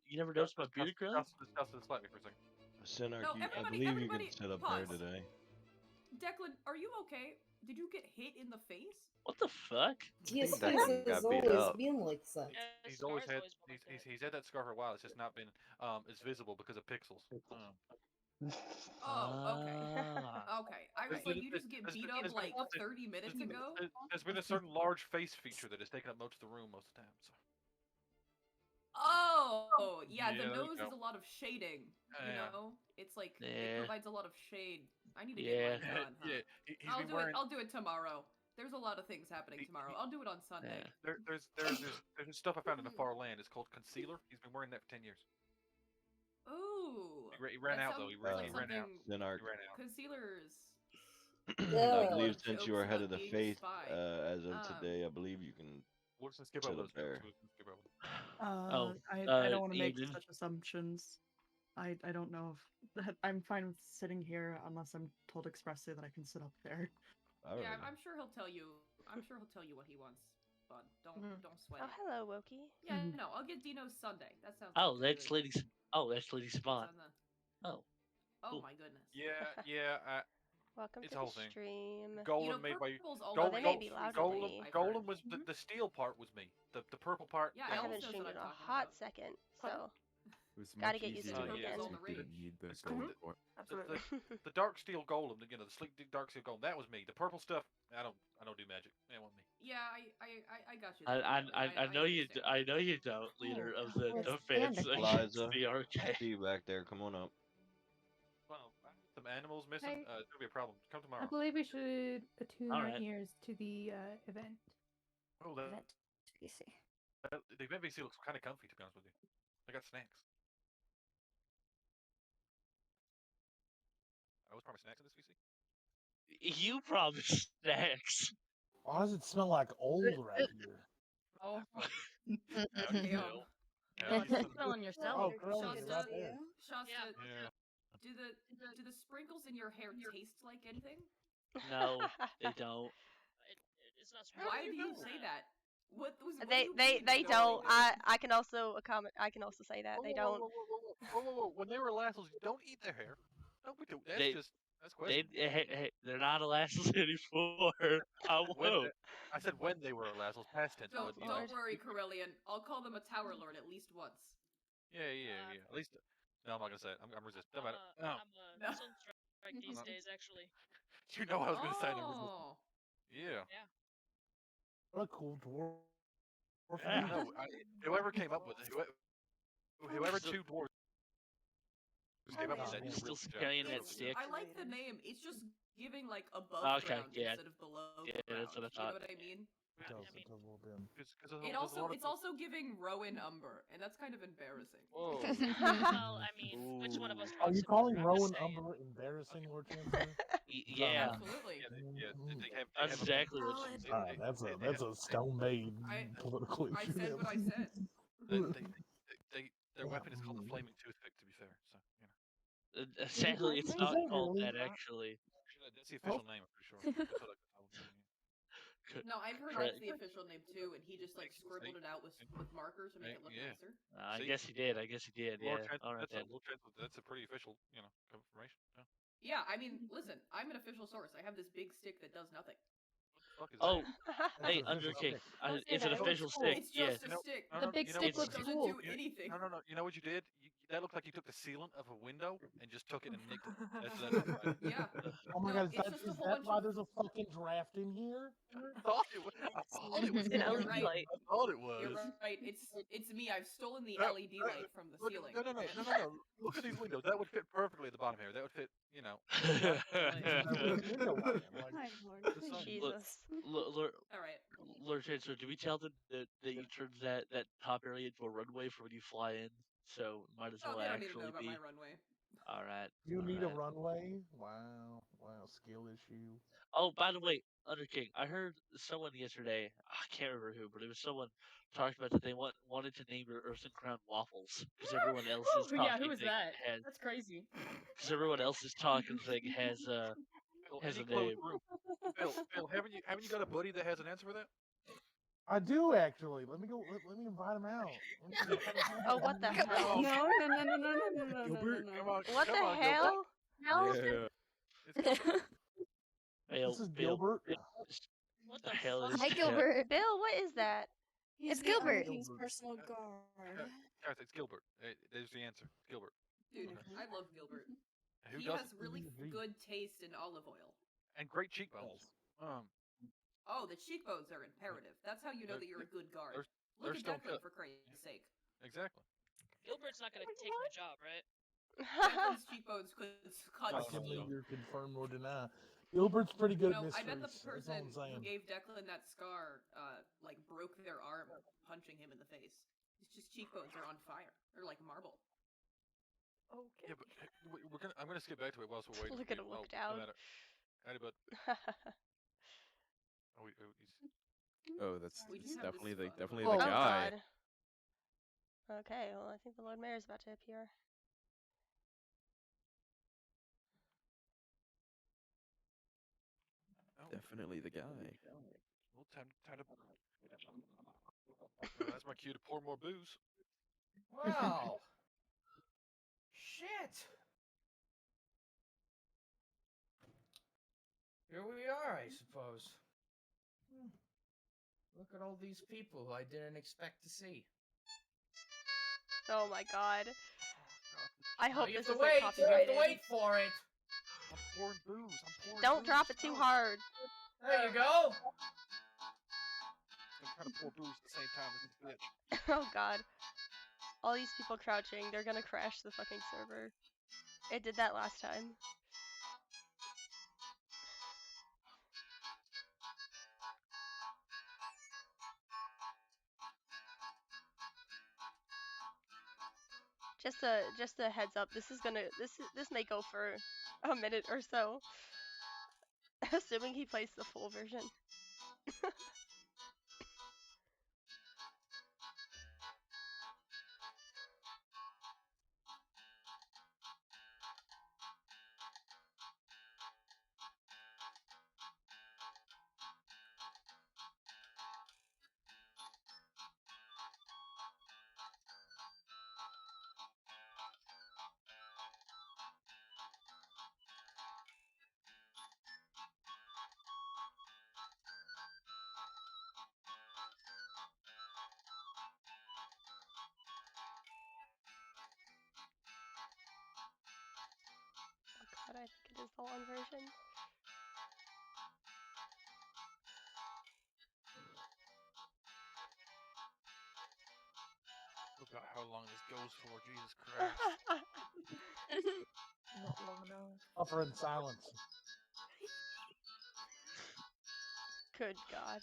You never noticed my beard growing? Just slap me for a second. Sinark, No, I everybody, believe you can sit up there pause. today. Declan, are you okay? Did you get hit in the face? What the fuck? His Declan face got has beat always up. been like that. He's always had he's had that scar for a while. It's just not been it's visible because of pixels. Oh, okay. Ah. Okay. I was like, you just get beat up like 30 minutes ago? There's been a certain large face feature that has taken up most of the room most of the time. So. Oh, yeah, the Yeah, there you nose go. is a lot of shading, you Yeah. know? It's like, it Yeah. provides a lot of shade. I need to Yeah. get mine done, huh? Yeah, he's been wearing. I'll do it tomorrow. There's a lot of things happening tomorrow. I'll do it on Sunday. Yeah. There's stuff I found in the far land. It's called concealer. He's been wearing that for 10 years. Ooh. He ran that out though. sounds He ran like out. something- Sinark, He ran out. Concealers. I believe Jokes since you are head about of the being a faith spy. As of today, I believe you can. We'll just skip Sit over up those there. jokes. We'll skip over them. I don't want to make Eden. such assumptions. I don't know if I'm fine with sitting here unless I'm told expressly that I can sit up there. Yeah, I'm sure he'll tell you. I'm sure he'll tell you what he wants, but don't sweat. Oh, hello, Wokey. Yeah, no, I'll get Dino's Sunday. That sounds. Oh, like that's good. Lady. Oh, that's Lady Spawn. Oh. Oh Cool. my goodness. Yeah. Welcome It's to a whole the thing. stream. Golem made by purple's all They may be loud for me. Golem was the steel part was me. The purple part. Yeah, I Elvis haven't knows streamed what in I'm a talking hot about. second, so It was gotta much get used easier to it to again. get All the if you didn't rage. need the It's gold cool. for it. Absolutely. The dark steel golem, the sleek dark steel golem, that was me. The purple stuff, I don't do magic. That wasn't me. Yeah, I got you. I know you. I know you don't, leader of the defense against Eliza, the arcade. see you back there. Come on up. Well, some animals missing. Hey. It's gonna be a problem. Come I tomorrow. believe we should attune All our right. ears to the event. Oh, the Event VC. the event VC looks kind of comfy, to be honest with you. I got snacks. I was promised snacks in this VC. You promised snacks. Why does it smell like old right here? Oh. Yeah. You're smelling yourself. Oh, girl, you're Shasta, right there. Shasta, Yeah. do the sprinkles in your hair taste like anything? No, they don't. It's not Why do you say that? What was what They do you mean they by don't. that? I can also comment. I can also say that they don't. Whoa. When they were Lassos, don't eat their hair. No, we do. That's They, questionable. they're not Elastos anymore. I won't. I said when they were Lassos, past tense. Don't but, worry, Corellian. I'll call them a Tower Lord at least once. Yeah. At least. No, I'm not gonna say it. I'm resisting. No matter. No. I'm on strike these days, actually. You know I was gonna say. Oh. Yeah. What a cool dwarf. No, whoever came up with it, whoever two dwarves came up with that. Still carrying that stick. I like the name. It's just giving like above ground instead of below ground. That's what I thought. You know what I mean? It does a little bit. It's also giving Rowan Umber, and that's kind of embarrassing. Whoa. Well, I mean, which one of us? Are you walks in calling the room? Rowan Just saying. Umber embarrassing, Lord Chancellor? Yeah. Absolutely. That's exactly what she said. That's a stone-made political I issue. said what I said. Their weapon is called the flaming toothpick. To be fair, so Sadly, it's not Is it called really that not? actually. That's the official name. I'm pretty sure. That's what I told you. No, I've heard that's the official name too, and he just like scribbled it out with markers to make it look nicer. I guess he did. Yeah. All right, then. That's a pretty official, confirmation. Yeah, I mean, listen, I'm an official source. I have this big stick that does nothing. Oh, hey, Underking. It's an official stick. It's just a stick. The big stick looks doesn't cool. do anything. No. You know what you did? That looked like you took the sealant of a window and just took it and nicked it. That's Yeah. Oh my No, god, it's is just a whole that bunch why of- there's a fucking draft in here? I thought it was. You're right. I thought it was. You're right. It's me. I've stolen the LED light from the ceiling. No. Look at these windows. That would fit perfectly at the bottom here. That would fit, Jesus. All right. Lord Chancellor, do we tell them that you turned that top area into a runway for when you fly in? So might as Oh, well they don't need to know actually about be. my runway. All right. You need a runway? Wow, skill issue. Oh, by the way, Underking, I heard someone yesterday. I can't remember who, but it was someone talked about that they wanted to name their Earthen Crown waffles because everyone else's talking Yeah, who is thing that? has. That's crazy. Because everyone else's talking thing has a name. Phil, haven't you got a buddy that has an answer for that? I do actually. Let me go. Let me invite him out. Oh, what the hell? No, no, no, no, no, no, no, no, Gilbert, no, come no. on, What come the on, hell? Gilbert. Yeah, it's Gilbert. This is Gilbert. What The the hell fuck? is Hi, that? Gilbert. Bill, what is that? It's Gilbert. King's personal Uh, guard. Guys, it's Gilbert. There's the answer. It's Gilbert. Dude, I love Gilbert. Who He does has really good taste in olive oil. and great cheekbones. Oh, the cheekbones are imperative. That's how you know that you're a good guard. Look they're at stone Declan, cut. for Christ's sake. Exactly. Gilbert's not gonna take my job, right? Declan's cheekbones could cut I can steel. neither confirm nor deny. Gilbert's pretty good at I bet the mysteries. That's all person I'm who saying. gave Declan that scar, like broke their arm punching him in the face. His just cheekbones are on fire. They're like marble. Okay. Yeah, but I'm gonna skip back to it whilst we're waiting. Look at him look down. But he's Oh, that's We just have definitely this definitely Oh the guy. god. Okay, well I think the Lord Mayor is about to appear. Definitely the guy. well, time to. That's my cue to pour more booze. Wow. Shit. Here we are, I suppose. Look at all these people who I didn't expect to see. Oh my god. I hope you this have to isn't wait. You have copyrighted. to wait for it. I'm pouring booze. Don't drop it too hard. There you go. I'm trying to pour booze at the same time as this bitch. Oh god. All these people crouching, they're gonna crash the fucking server. It did that last time. Just a heads up, this may go for a minute or so. Assuming he plays the full version. God, I think it is the long version. Look at how long this goes for, Jesus Christ. Not long enough. Suffer in silence. Good God.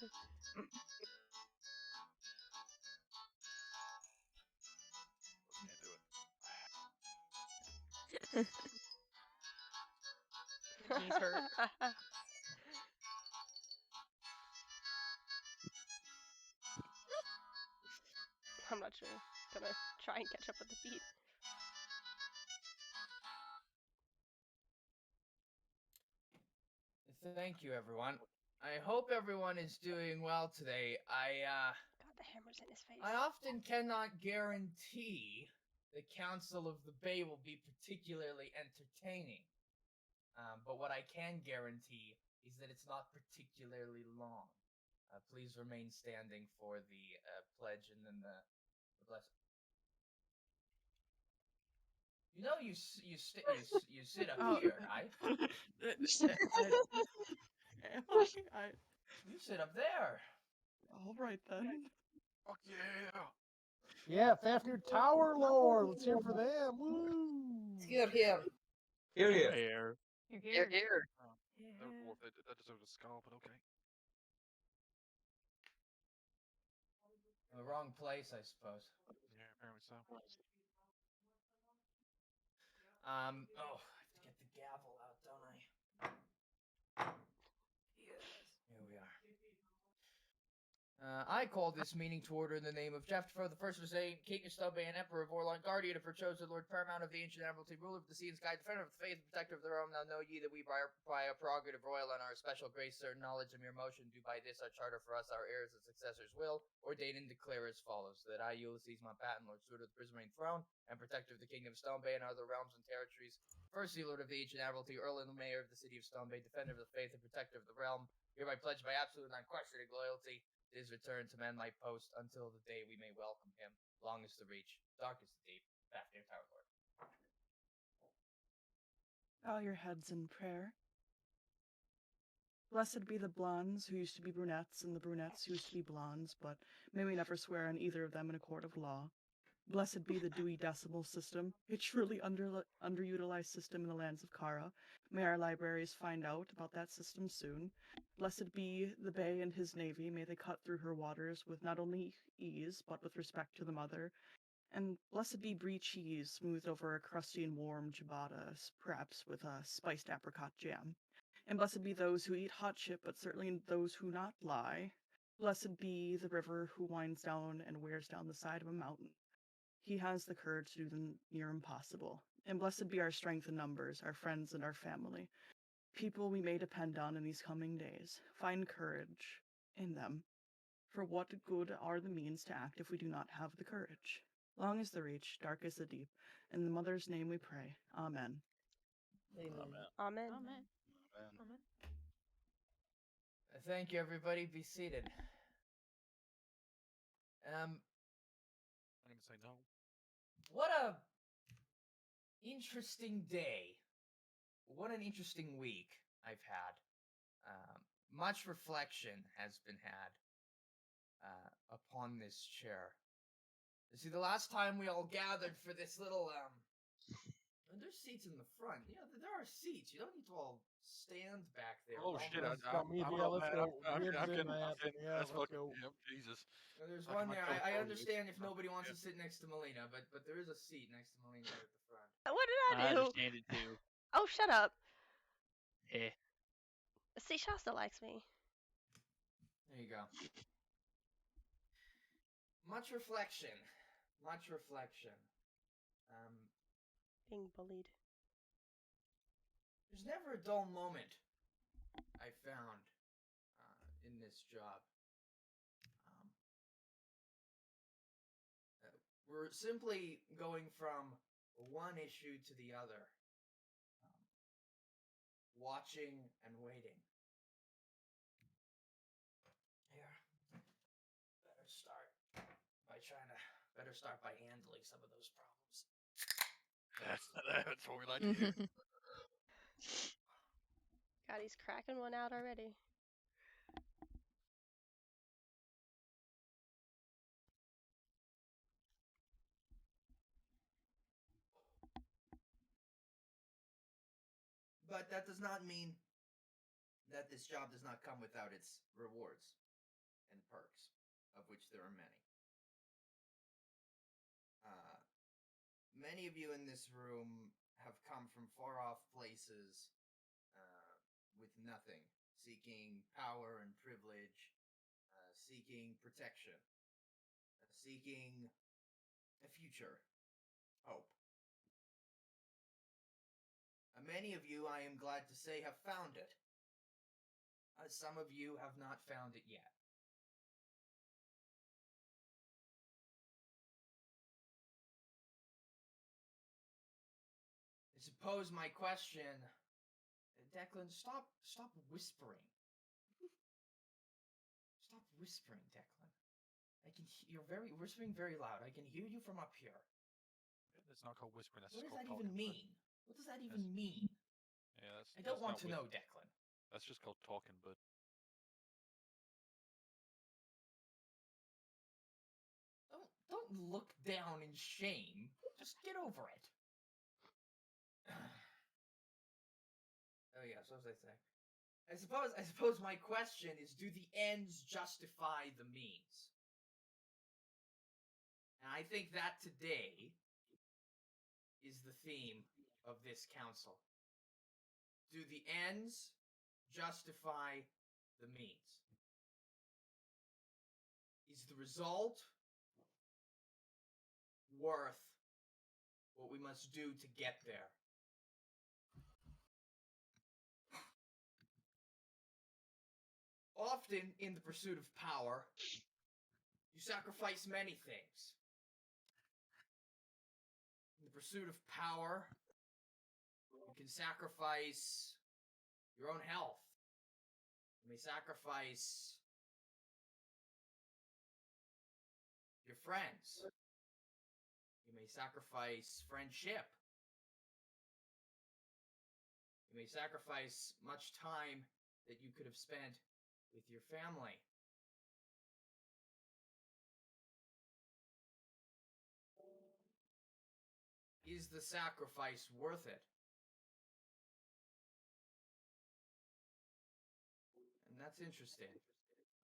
Can't do it. He's hurt. I'm not sure. Gonna try and catch up with the beat. Thank you, everyone. I hope everyone is doing well today. God, the hammer's in his face. I often cannot guarantee the Council of the Bay will be particularly entertaining. But what I can guarantee is that it's not particularly long. Please remain standing for the pledge and then the blessing. You know, you sit up here, right? You sit up there. All right then. Fuck yeah! Yeah, Fafnir Tower Lord. Let's hear for them. Woo! Here. Here. You're here. That was worth it. That deserves a skull, but okay. The wrong place, I suppose. Yeah, apparently so. Oh, I have to get the gavel out, don't I? Yes. Here we are. I call this meeting to order in the name of Jeff for the first of Zane, King of Stubbe, and Emperor of Orlon, Guardian of her chosen Lord Paramount of the Ancient Admiralty, Ruler of the Sea and Sky, Defender of the Faith, Protector of the Realm. Now know ye that we, by our prerogative royal and our special grace, certain knowledge and mere motion, do by this our charter for us, our heirs and successors will, ordain and declare as follows, that I, Ulysses Mountbatten, Lord Steward of the Prismarine Throne, and Protector of the Kingdom of Stonebay and other realms and territories, First Sea Lord of the Ancient Admiralty, Earl and Mayor of the City of Stonebay, Defender of the Faith and Protector of the Realm, hereby pledge by absolute and unquestioning loyalty his return to man my post until the day we may welcome him, long as the reach, dark as the deep, Fafnir Tower Lord. Bow your heads in prayer. Blessed be the blondes who used to be brunettes and the brunettes who used to be blondes, but may we never swear on either of them in a court of law. Blessed be the Dewey Decimal System, a truly underutilized system in the lands of Kara. May our libraries find out about that system soon. Blessed be the Bay and his navy. May they cut through her waters with not only ease, but with respect to the mother. And blessed be brie cheese, smoothed over a crusty and warm ciabatta, perhaps with a spiced apricot jam. And blessed be those who eat hot chip, but certainly those who not lie. Blessed be the river who winds down and wears down the side of a mountain. He has the courage to do the near impossible. And blessed be our strength in numbers, our friends and our family. People we may depend on in these coming days. Find courage in them. For what good are the means to act if we do not have the courage? Long is the reach, dark is the deep. In the Mother's name we pray. Amen. Amen. Amen. Thank you, everybody. Be seated. I didn't even say no. What a interesting day. What an interesting week I've had. Much reflection has been had upon this chair. You see, the last time we all gathered for this little, there's seats in the front. Yeah, there are seats. You don't need to all stand back there. Oh shit! Let's go, let's go. Ribs in that. Yeah, let's go. Yep, Jesus. There's Like one my there. coat I over understand this. if nobody wants to sit next to Melina, but there is a seat next to Melina at the front. What did I I do? understand it too. Oh, shut up. Eh. See, Shasta likes me. There you go. Much reflection. Much reflection. Being bullied. There's never a dull moment I found in this job. We're simply going from one issue to the other. Watching and waiting. Here. Better start by handling some of those problems. That's what we like to hear. God, he's cracking one out already. But that does not mean that this job does not come without its rewards and perks, of which there are many. Many of you in this room have come from far-off places with nothing, seeking power and privilege, seeking protection, seeking a future, hope. Many of you, I am glad to say, have found it. Some of you have not found it yet. I suppose my question, Declan, stop whispering. Stop whispering, Declan. You're whispering very loud. I can hear you from up here. That's not called whispering. That's What just does that called even talking. mean? What does that even mean? Yeah, I don't want to know, Declan. That's just called talking, but Don't look down in shame. Just get over it. Oh yeah, so as I say. I suppose my question is, do the ends justify the means? And I think that today is the theme of this council. Do the ends justify the means? the result worth what we must do to get there? Often, in the pursuit of power, you sacrifice many things. In the pursuit of power, you can sacrifice your own health. You may sacrifice your friends. You may sacrifice friendship. You may sacrifice much time that you could have spent with your family. Is the sacrifice worth it? And that's interesting,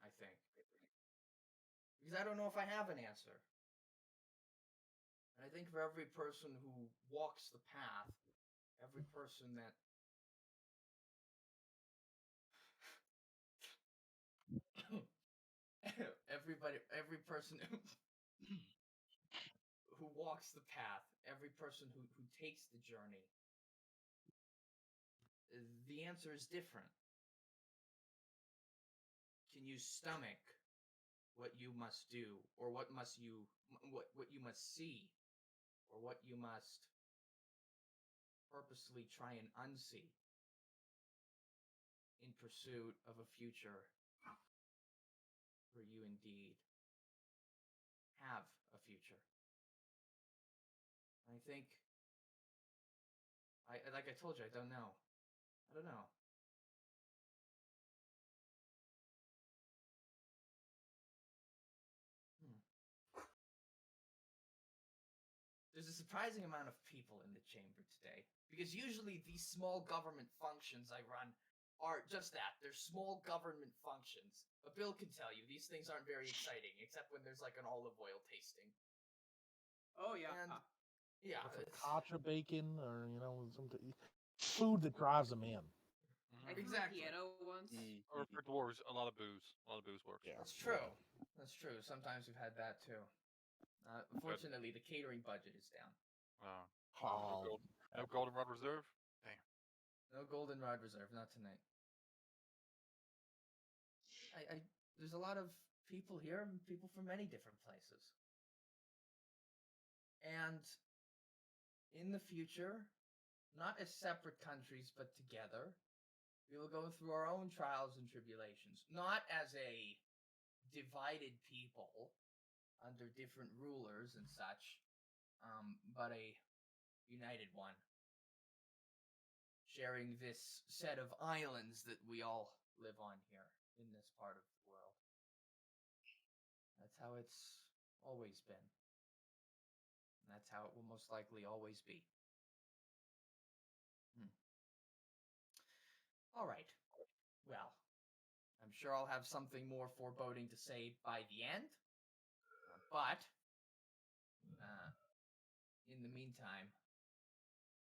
I think. Because I don't know if I have an answer. And I think for every person who walks the path, every person that every person who walks the path, every person who takes the journey, the answer is different. Can you stomach what you must do, or what you must see, or what you must purposely try and unsee in pursuit of a future where you indeed have a future? I think, like I told you, I don't know. I don't know. There's a surprising amount of people in the chamber today, because usually these small government functions I run are just that. They're small government functions. But Bill can tell you, these things aren't very exciting, except when there's like an olive oil tasting. Oh, yeah. And, yeah. Or focaccia bacon, or, some food that drives them in. I threw a piano once. Or for dwarves, a lot of booze. A lot of booze works. Yeah. That's true. That's true. Sometimes we've had that too. Unfortunately, the catering budget is down. No goldenrod reserve? Damn. No goldenrod reserve, not tonight. There's a lot of people here, people from many different places. And in the future, not as separate countries, but together, we will go through our own trials and tribulations. Not as a divided people under different rulers and such, but a united one, sharing this set of islands that we all live on here in this part of the world. That's how it's always been. And that's how it will most likely always be. All right. Well, I'm sure I'll have something more foreboding to say by the end. But in the meantime,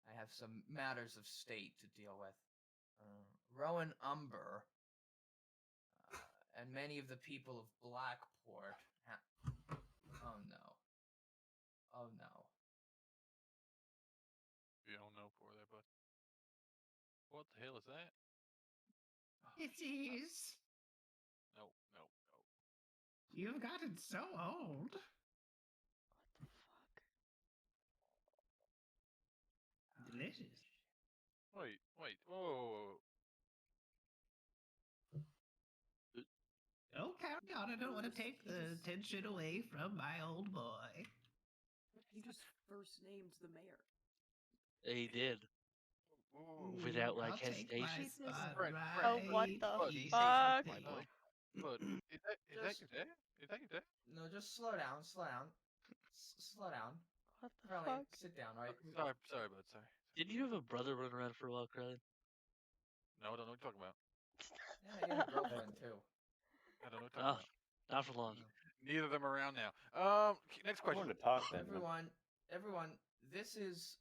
I have some matters of state to deal with. Rowan Umber and many of the people of Blackport oh no. Oh no. You don't know for there, bud. What the hell is that? It is. No. You've gotten so old. What the fuck? Delicious. Wait. Whoa. Oh, carry on. I don't want to take the attention away from my old boy. He just first named the mayor. He did. Ooh. Without I'll hesitation. take my spot Right. Oh, what right the here. fuck? My boy. But is that your dad? Is that your dad? No, just slow down. Slow down. What the Crowley, fuck? sit down, right? Sorry, bud. Sorry. Didn't you have a brother running around for a while, Crowley? No, I don't know what you're talking about. Yeah, you have a girlfriend too. I don't know what you're talking about. Not for long. Neither of them are around now. Next I question. wanted to talk then. Everyone, this is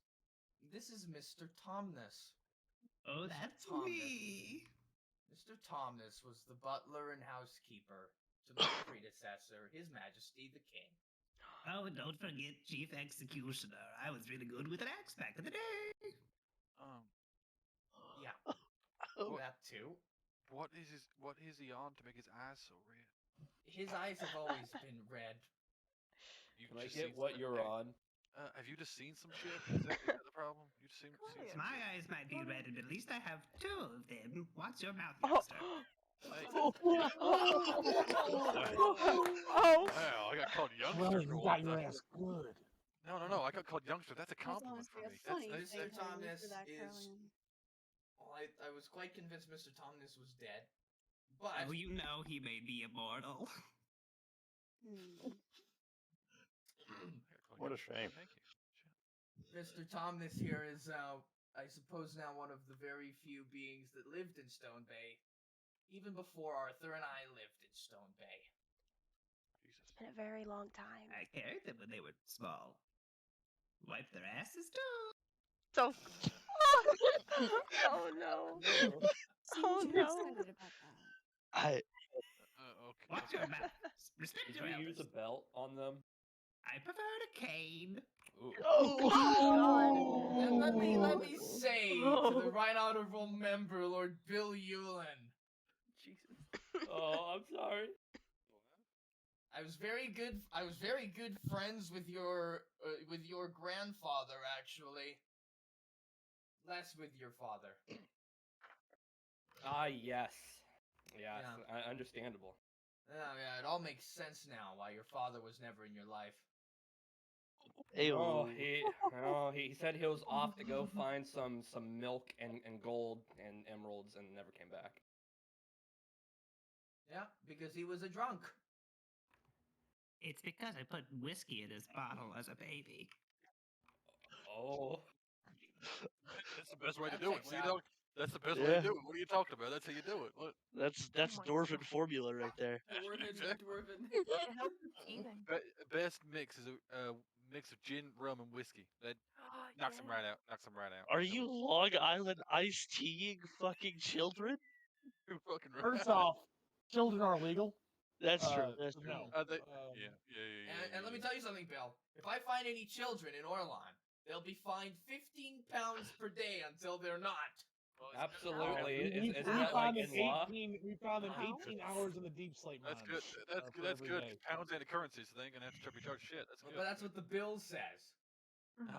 Mr. Tomness. Oh, that's Tomness. me. Mr. Tomness was the butler and housekeeper to my predecessor, His Majesty the King. Oh, and don't forget Chief Executioner. I was really good with an axe back in the day. Yeah, that too. What is he on to make his eyes so red? His eyes have always been red. You Can I just get seen what some- you're on? Have you just seen some shit? Is that the problem? You just seen some My shit? eyes might be red, but at least I have two of them. Watch your mouth, Oh. youngster. Oh. Wow, I got called youngster Well, for you one. got your ass good. No, I got called youngster. That's a That's compliment honestly for a me. funny That's thing, Mr. Herman, Thomas for that, is. Carolyn. Well, I was quite convinced Mr. Thomas was dead, but Oh, you know he made me immortal. What a shame. Thank you. Mr. Thomas here is, I suppose, now one of the very few beings that lived in Stone Bay, even before Arthur and I lived in Stone Bay. It's been a very long time. I carried them when they were small. Wipe their asses too. So. Oh no. Oh Seems you're no. excited about that. Okay. Watch your mouth. Respect Did your you elders. use a belt on them? I prefer a cane. Ooh. Oh And let me God. say to the right honorable member, Lord Bill Eulin. Jesus. Oh, I'm sorry. I was very good friends with your grandfather, actually. Less with your father. Ah, yes. Yes, Yeah. understandable. Yeah, it all makes sense now why your father was never in your life. Oh, he said he was off to go find some milk and gold and emeralds and never came back. Yeah, because he was a drunk. It's because I put whiskey in his bottle as a baby. Oh. That's the best way to That do it. checks What out. That's the best way to do it. What are you talking about? That's how you do it. What? That's dwarven formula right there. Dwarven. It helps with teething. Best mix is a mix of gin, rum, and whiskey. That knocks them right out. Knocks them right out. Are you Long Island iced teaing fucking children? You're fucking right. First off, children are illegal. That's true. That's true. No. And let me tell you something, Bill. If I find any children in Orlon, they'll be fined 15 pounds per day until they're not. Absolutely. We Isn't that found like them in law? 18. We found them How? 18 hours in the deep slate mines. That's good. That's good. That's good. Pounds ain't a currency, so they ain't gonna have to be charged shit. That's good. But that's what the bill says.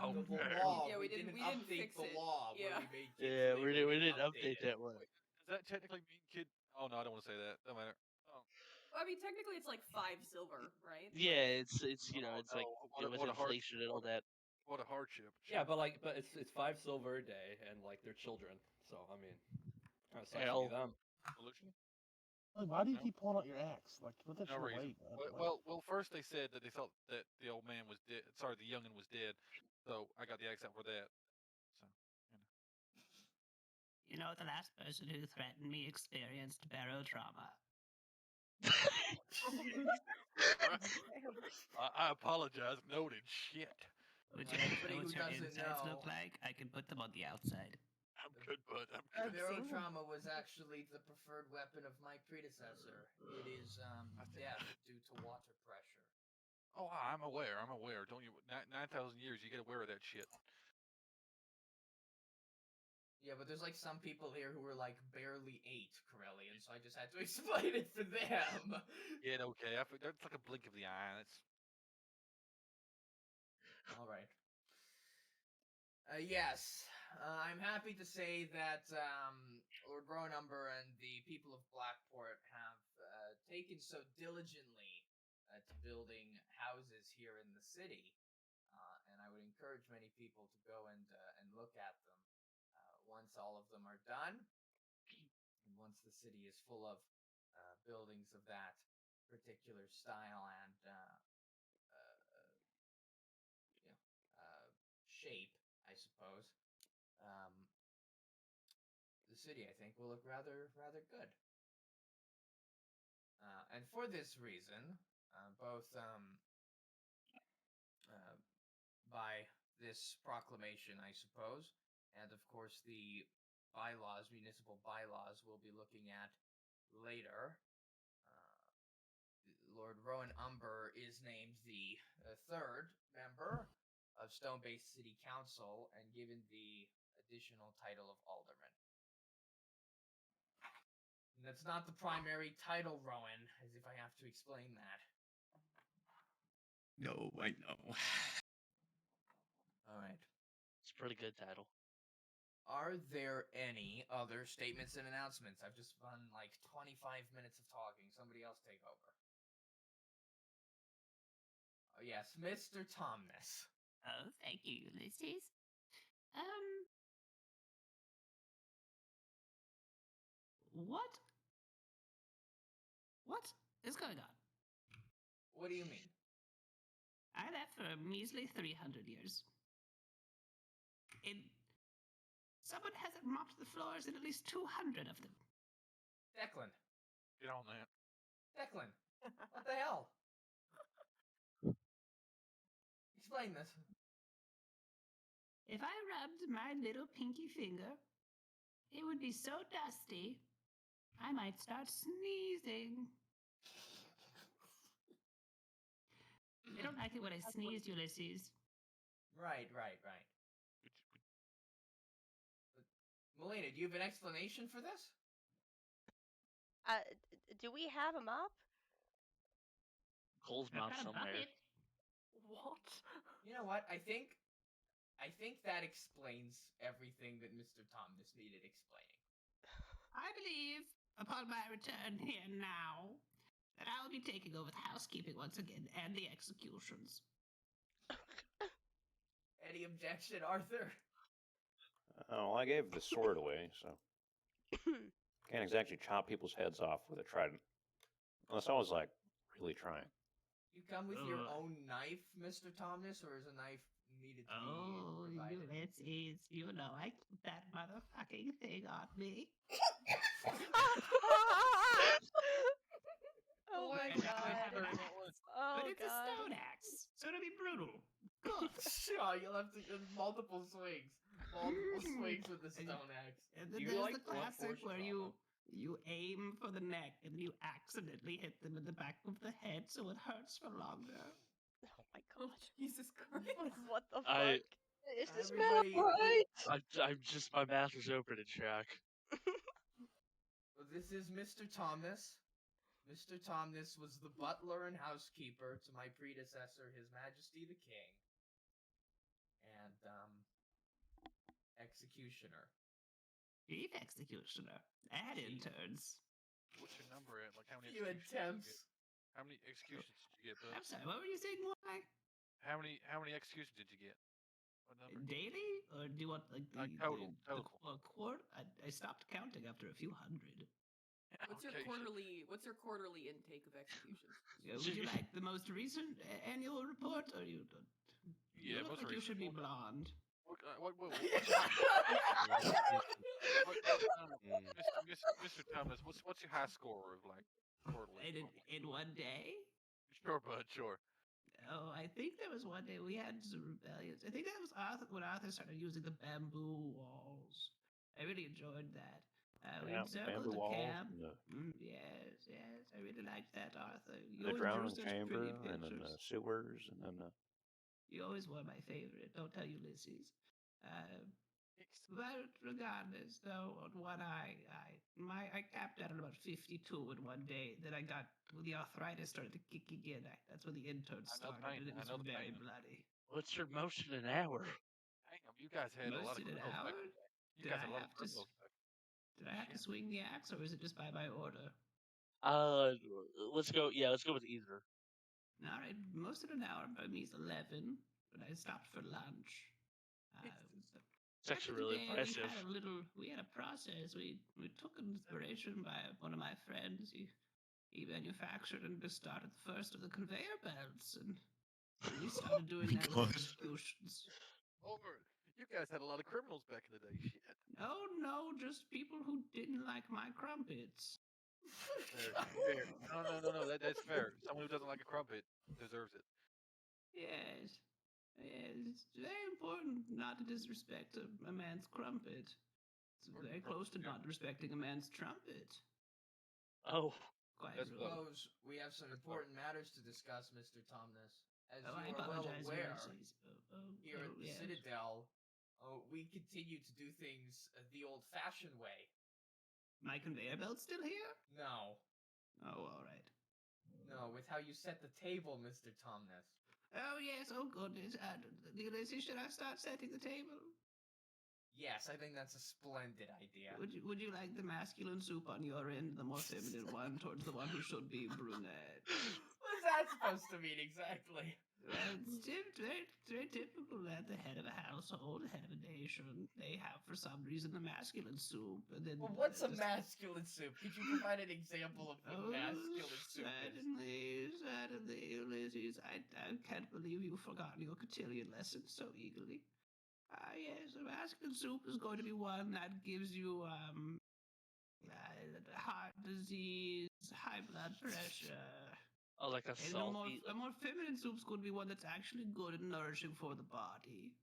Oh, The fair. law. Yeah, we didn't update fix the it. law. Yeah. Where we made kids Yeah, legal. we didn't update it. that one. Wait, does that technically mean kid? Oh no, I don't want to say that. Don't matter. Oh. Well, I mean, technically, it's like 5 silver, right? Yeah, it's you know, it's like What a- with what a hard- inflation and all that. What a hardship. Yeah, but it's 5 silver a day, and like they're children, so I mean, kind of sucks to Hell. be them. Solution? Like, why do you keep pulling out your axe? Like, put that No shit reason. away, man. Well, first they said that they thought that the old man was dead. Sorry, the youngin was dead. So I got the axe out for that. So, You know, the last person who threatened me experienced barotrauma. I apologize. Noted. Shit. Would you like to Anybody know who what your doesn't insides know- look like? I can put them on the outside. I'm good, bud. I'm good. Barotrauma was actually the preferred weapon of my predecessor. It is death due to water pressure. Oh, I'm aware. I'm aware. Don't you? 9,000 years. You get aware of that shit. Yeah, but there's like some people here who were like barely 8, Corellian, so I just had to explain it for them. Yeah, okay. That's like a blink of the eye. That's All right. Yes, I'm happy to say that Lord Grownumber and the people of Blackport have taken so diligently to building houses here in the city, and I would encourage many people to go and look at them once all of them are done, and once the city is full of buildings of that particular style and shape, I suppose. The city, I think, will look rather good. And for this reason, both by this proclamation, I suppose, and of course the bylaws, municipal bylaws, we'll be looking at later. Lord Rowan Umber is named the third member of Stone Bay City Council and given the additional title of Alderman. And that's not the primary title, Rowan, as if I have to explain that. No, I know. All right. It's a pretty good title. Are there any other statements and announcements? I've just run like 25 minutes of talking. Somebody else take over. Oh, yes, Mr. Tomness. Oh, thank you, Ulysses. What is going on? What do you mean? I left for a measly 300 years. Someone hasn't mopped the floors in at least 200 of them. Declan. Get on that. Declan, what the hell? Explain this. If I rubbed my little pinky finger, it would be so dusty, I might start sneezing. They don't like it when I sneeze, Ulysses. Right. Melina, do you have an explanation for this? Do we have a mop? Cole's mouth somewhere. What? You know what? I think that explains everything that Mr. Tomness needed explaining. I believe, upon my return here now, that I will be taking over the housekeeping once again and the executions. Any objection, Arthur? Oh, I gave the sword away, so can't exactly chop people's heads off with a trident. Unless I was, like, really trying. You come with your own knife, Mr. Tomness, or is a knife needed to be provided? Ulysses, you know I keep that motherfucking thing on me. Oh my god. Oh But it's a god. stone axe, so it'll be brutal. Good. Sure, you'll have to get multiple swings. Multiple swings with the stone axe. And then there's the classic where you aim for the neck and you accidentally hit them in the back of the head so it hurts for longer. Oh my god. Jesus Christ. What the fuck? Is this Everybody- math right? I'm just, my mouth is open in shock. This is Mr. Tomness. Mr. Tomness was the butler and housekeeper to my predecessor, His Majesty the King. And, executioner. Chief executioner. And interns. What's your number at? Like, how many Few executions did you attempts. get? How many executions did you get, bud? I'm sorry, what were you saying, why? How many executions did you get? What number? Daily? Or do you want like the total. quart? I stopped counting after a few hundred. What's your quarterly intake of executions? Would you like the most recent annual report, or you don't? Yeah, you look most like you should be recent. blonde. Mr. Thomas, what's your high score of like quarterly? In one day? Sure, bud, sure. Oh, I think there was one day we had some rebellions. I think that was when Arthur started using the bamboo walls. I really enjoyed that. We encircled the camp. Yes, I really liked that, Arthur. You The always drew drowning such chamber, pretty and then the pictures. sewers, and then the... You always were my favorite. Don't tell Ulysses. But regardless, though, on one eye, I capped out at about 52 in one day. Then I got, when the arthritis started to kick in. That's when the interns started, and it was very bloody. What's your motion an hour? Damn, you guys had a lot of Most in an criminals back hour? in the day. You guys had a lot of criminals back. Did I have to swing the axe, or is it just by my order? Let's go. Yeah, let's go with either. All right, most of an hour by me is 11, but I stopped for lunch. It's actually really impressive. We had a process. We took inspiration by one of my friends. He manufactured and just started the first of the conveyor belts, and we started doing that with executions. You guys had a lot of criminals back in the day. Shit. No, just people who didn't like my crumpets. Fair. No. That's fair. Someone who doesn't like a crumpet deserves it. Yes. It's very important not to disrespect a man's crumpet. It's very close to not respecting a man's trumpet. Oh, Quite That's rude. Suppose we have some important matters to discuss, Mr. Tomness. As Oh, I you are well apologize, aware, Ulysses. here at the Yes. Citadel, we continue to do things the old-fashioned way. My conveyor belt's still here? No. Oh, all right. No, with how you set the table, Mr. Tomness. Oh, yes. Oh, goodness. Ulysses, should I start setting the table? Yes, I think that's a splendid idea. Would you like the masculine soup on your end, the more feminine one towards the one who should be brunette? What's that supposed to mean exactly? It's very typical at the head of a household, head of a nation. They have, for some reason, the masculine soup. And then Well, what's a masculine soup? Could you provide an example of what masculine soup is? Certainly, Ulysses. I can't believe you've forgotten your cotillion lesson so eagerly. Yes, a masculine soup is going to be one that gives you, heart disease, high blood pressure. Oh, like a And salty. a more feminine soup's going to be one that's actually good and nourishing for the body.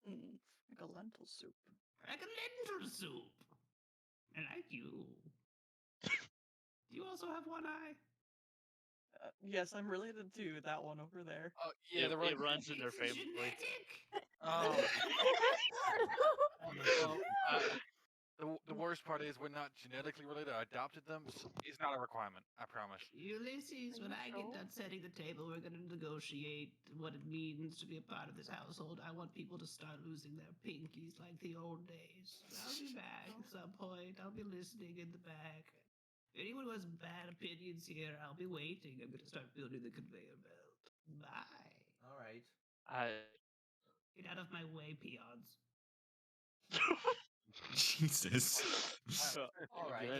Like a lentil soup. Like a lentil soup. And like you. Do you also have one eye? Yes, I'm related to that one over there. Oh, yeah, It runs in their family. Oh. The worst part is we're not genetically related. I adopted them. So it's not a requirement. I promise. Ulysses, when I get done setting the table, we're going to negotiate what it means to be a part of this household. I want people to start losing their pinkies like the old days. I'll be back at some point. I'll be listening in the back. If anyone who has bad opinions here, I'll be waiting. I'm going to start building the conveyor belt. Bye. All right. Get out of my way, peons. Jesus. All right.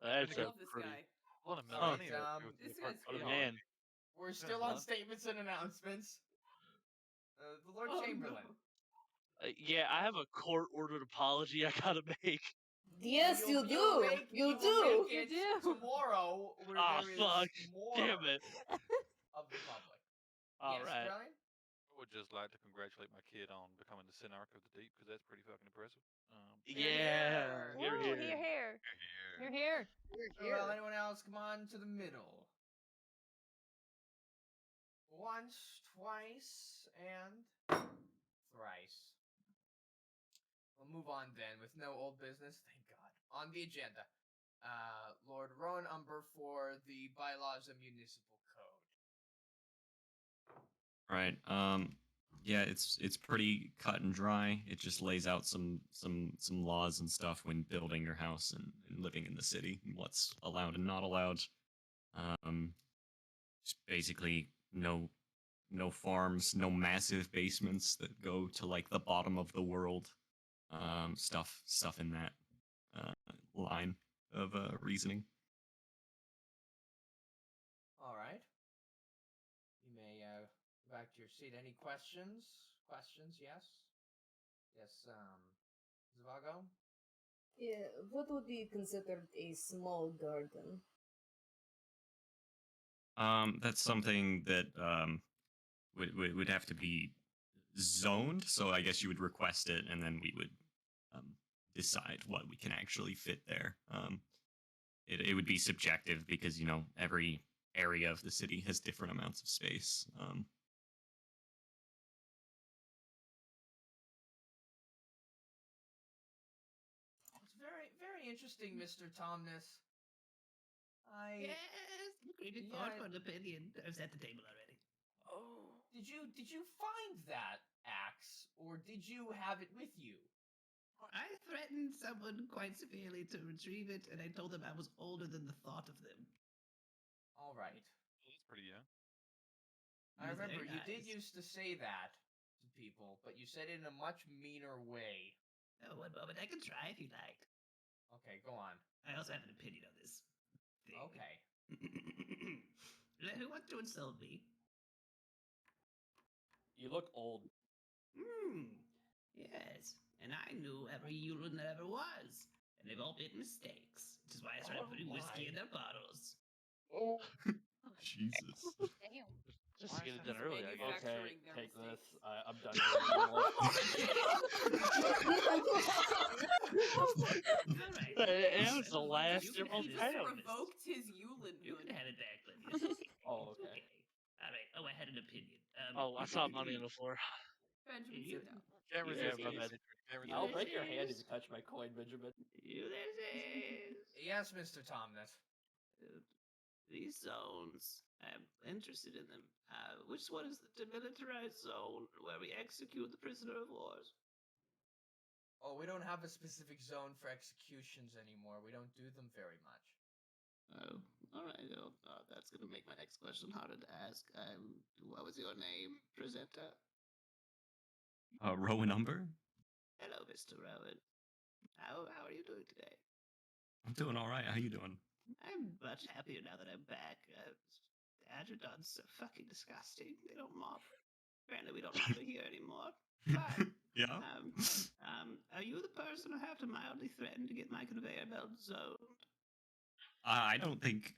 That's I a love this pretty. guy. What a All millennium. right, this guy's What a man. We're still on statements and announcements. The Lord Chamberlain. Yeah, I have a court-ordered apology I gotta make. Yes, you do. You will do. make it tomorrow, where Ah, there is fuck. more Damn it. of the public. All yes, right. Brian? I would just like to congratulate my kid on becoming the Synarch of the Deep because that's pretty fucking impressive. Yeah. Ooh, here. Here. Well, anyone else come on to the middle? Once, twice, and thrice. We'll move on then with no old business, thank God. On the agenda, Lord Rowan Umber for the Bylaws and Municipal Code. Right. Yeah, it's pretty cut and dry. It just lays out some laws and stuff when building your house and living in the city, and what's allowed and not allowed. Just basically no farms, no massive basements that go to like the bottom of the world. Stuff in that line of reasoning. All right. You may go back to your seat. Any questions? Questions? Yes. Yes. Zavago. Yeah, what would be considered a small garden? That's something that would have to be zoned. So I guess you would request it, and then we would decide what we can actually fit there. It would be subjective because every area of the city has different amounts of space. It's very interesting, Mr. Tomness. Yes, greeting forward for an opinion. I've set the table already. Oh. Did you find that axe, or did you have it with you? I threatened someone quite severely to retrieve it, and I told them I was older than the thought of them. All right. That's pretty young. I remember you did used to say that to people, but you said it in a much meaner way. Oh, one moment. I can try if you like. Okay, go on. I also have an opinion on this thing. Okay. Who wants to insult me? You look old. Yes. And I knew every Yulin that ever was. And they've all been mistakes. Which is why I started putting whiskey in their bottles. Oh. Jesus. Damn. Just to get it done early, I guess. Okay, take this. I'm done. It was the last He Emerald just Town. revoked his Yulin Oh, I saw money on the floor. Benjamin, sit down. Can't resist Yeah, the my bad. Can't resist I'll the break your hand if you touch my coin, Benjamin. Ulysses! Yes, Mr. Tomness. These zones, I'm interested in them. Which one is the demilitarized zone where we execute the prisoner of wars? Oh, we don't have a specific zone for executions anymore. We don't do them very much. Oh, all right. Well, that's going to make my next question harder to ask. What was your name, presenter? Rowan Umber? Hello, Mr. Rowan. How are you doing today? I'm doing all right. How you doing? I'm much happier now that I'm back. Adjutant's so fucking disgusting. They don't mop. Apparently, we don't mop it here anymore. But, Yeah. Are you the person I have to mildly threaten to get my conveyor belt zoned? I don't think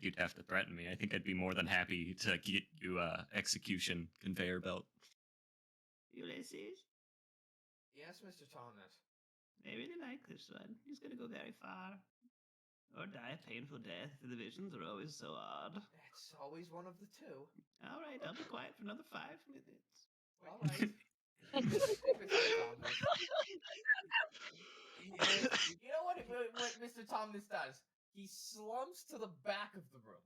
you'd have to threaten me. I think I'd be more than happy to get you execution conveyor belt. Ulysses? Yes, Mr. Tomness. I really like this one. He's gonna go very far. Or die a painful death. The visions are always so odd. It's always one of the two. All right, I'll be quiet for another 5 minutes. All right. Mr. Tomness. You know what Mr. Tomness does? He slumps to the back of the room.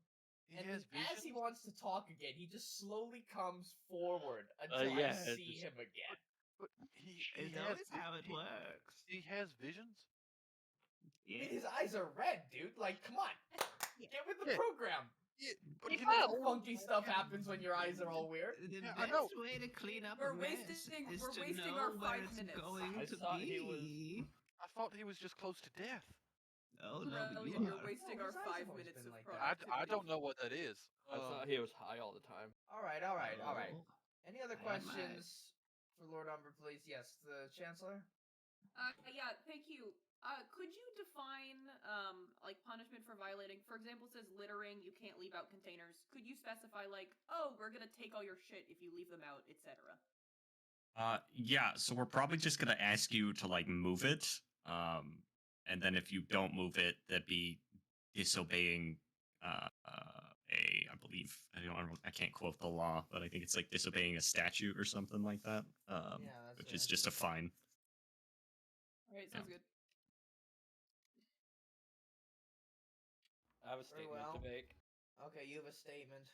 And as he wants to talk again, he just slowly comes forward until I see him again. But he knows how it works. He has visions? I mean, his eyes are red, dude. Like, come on. Get with the program. Yeah, but you know funky stuff happens when your eyes are all weird. The best way to clean up We're a mess wasting is to wasting know our where 5 it's minutes. going I to thought be. I thought he was just close to death. Oh no, but Brilliant, you you're are. wasting No, our his eyes 5 have always minutes been of like that. productivity. I don't know what that is. I thought he was high all the time. All right. Oh. Any other I am questions for Lord Umber, please? Yes, the Chancellor? Yeah, thank you. Could you define, like, punishment for violating? For example, it says littering, you can't leave out containers. Could you specify, like, oh, we're gonna take all your shit if you leave them out, etc.? Yeah, so we're probably just gonna ask you to like move it. And then if you don't move it, that'd be disobeying I believe I can't quote the law, but I think it's like disobeying a statute or something like that. Which is just a fine. Alright, sounds good. I have a statement to make. Okay, you have a statement.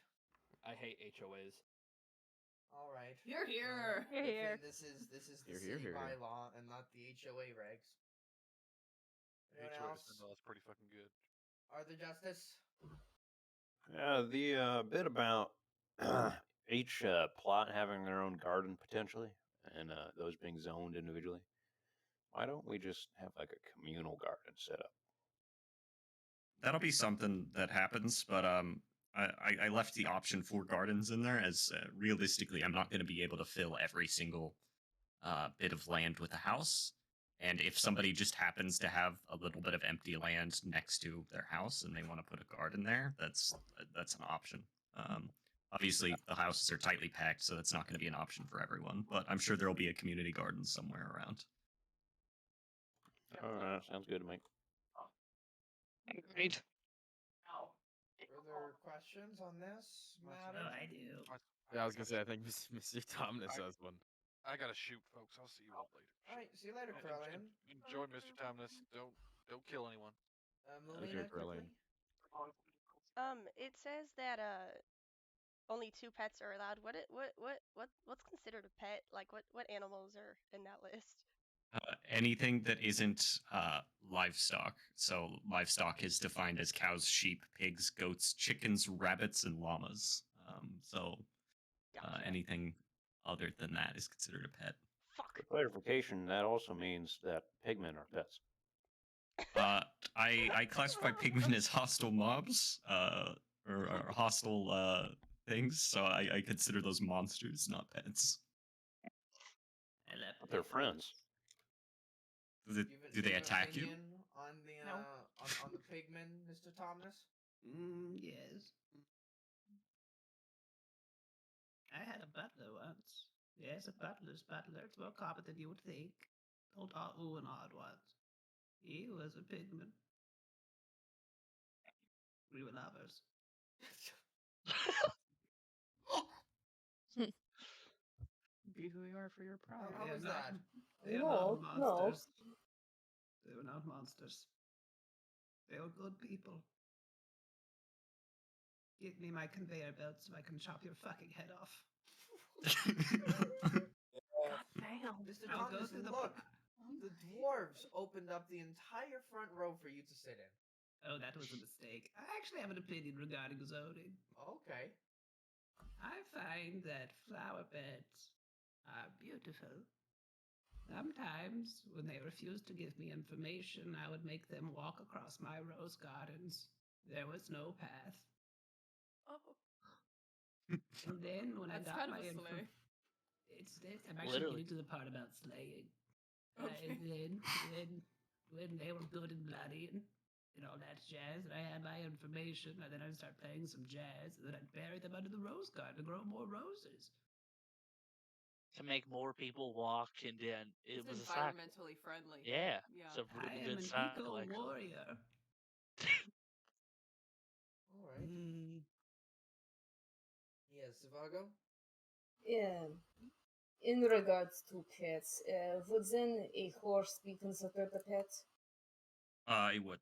I hate HOAs. All right. You're here. You're here. This is the Here, city here. bylaw and not the HOA regs. Anyone else? That's pretty fucking good. Arthur Justice? The bit about each plot having their own garden potentially, and those being zoned individually. Why don't we just have like a communal garden set up? That'll be something that happens, but I left the option for gardens in there as realistically, I'm not going to be able to fill every single bit of land with a house. And if somebody just happens to have a little bit of empty land next to their house and they want to put a garden there, that's an option. Obviously, the houses are tightly packed, so that's not going to be an option for everyone. But I'm sure there will be a community garden somewhere around. All right, sounds good to me. Great. Further questions on this matter? Oh, I do. Yeah, I was gonna say I think Mr. Tomness has one. I gotta shoot, folks. I'll see you all later. All right, see you later, Krillin. Enjoy, Mr. Tomness. Don't kill anyone. Melina, quickly. It says that only 2 pets are allowed. What's considered a pet? Like what animals are in that list? Anything that isn't livestock. So livestock is defined as cows, sheep, pigs, goats, chickens, rabbits, and llamas. Anything other than that is considered a pet. For clarification, that also means that pigmen are pets. I classify pigmen as hostile mobs, or hostile things. So I consider those monsters, not pets. But they're friends. Do they attack you? On the on the pigmen, Mr. Tomness? Yes. I had a butler once. Yes, a butler's butler. It's more common than you would think. Old ooh and odd ones. He was a pigman. We were lovers. Be who you are for your pride. How was that? They are No, not no. monsters. They were not monsters. They were good people. Give me my conveyor belt so I can chop your fucking head off. Damn. Mr. I'll go Thomas, through the look. The dwarves opened up the entire front row for you to sit in. Oh, that was a mistake. I actually have an opinion regarding zoning. Okay. I find that flower beds are beautiful. Sometimes, when they refuse to give me information, I would make them walk across my rose gardens. There was no path. Oh. And then when I That's got kind of my a slay. it's this. I'm actually Literally. getting to the part about slaying. Okay. And then when they were good and bloody and all that jazz, and I had my information, and then I'd start playing some jazz, and then I'd bury them under the rose garden to grow more roses. To make more people walk, and then it It's was a cycle. environmentally friendly. Yeah, Yeah. it's a I really am good an cycle. eco actually. warrior. All right. Yes, Zivago? Yeah. In regards to pets, would then a horse be considered a pet? It would.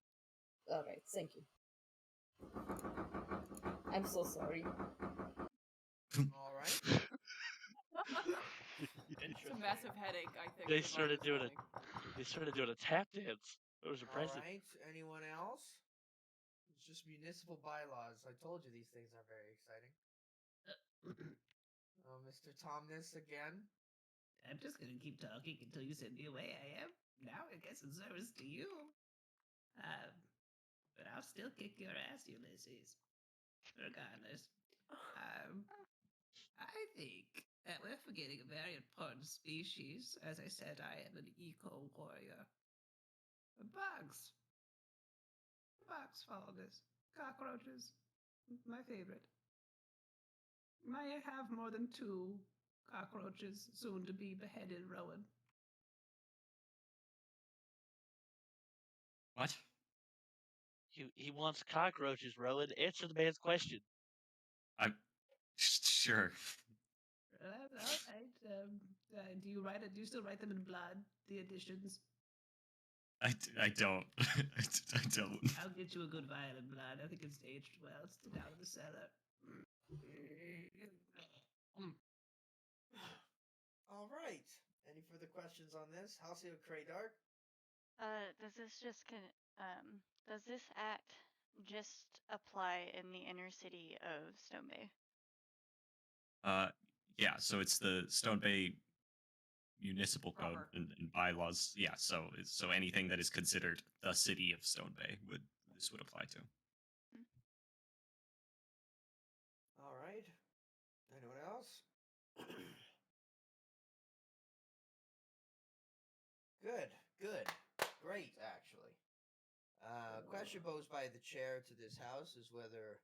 Alright, thank you. I'm so sorry. All right. It's a massive headache, I think. They Zivago's started doing having. They started doing a tap dance. It was All impressive. right. Anyone else? It's just municipal bylaws. I told you these things are very exciting. Mr. Tomness again. I'm just gonna keep talking until you send me away. I am now, I guess, in service to you. But I'll still kick your ass, Ulysses. Regardless, I think that we're forgetting a very important species. As I said, I am an eco warrior. Bugs. Bugs follow this. Cockroaches. My favorite. Might have more than 2 cockroaches soon to be beheaded, Rowan. What? He wants cockroaches, Rowan. Answer the man's question. I'm sure. All right. Do you write it? Do you still write them in blood? The additions. I don't. I don't. I'll get you a good vial of blood. I think it's aged well. It's down in the cellar. All right. Any further questions on this? Halcyon Kradark? Does this act just apply in the inner city of Stone Bay? Yeah. So it's the Stone Bay Municipal Code and bylaws. Yeah. So anything that is considered the city of Stone Bay would apply to. All right. Anyone else? Good. Great, actually. Question posed by the chair to this house is whether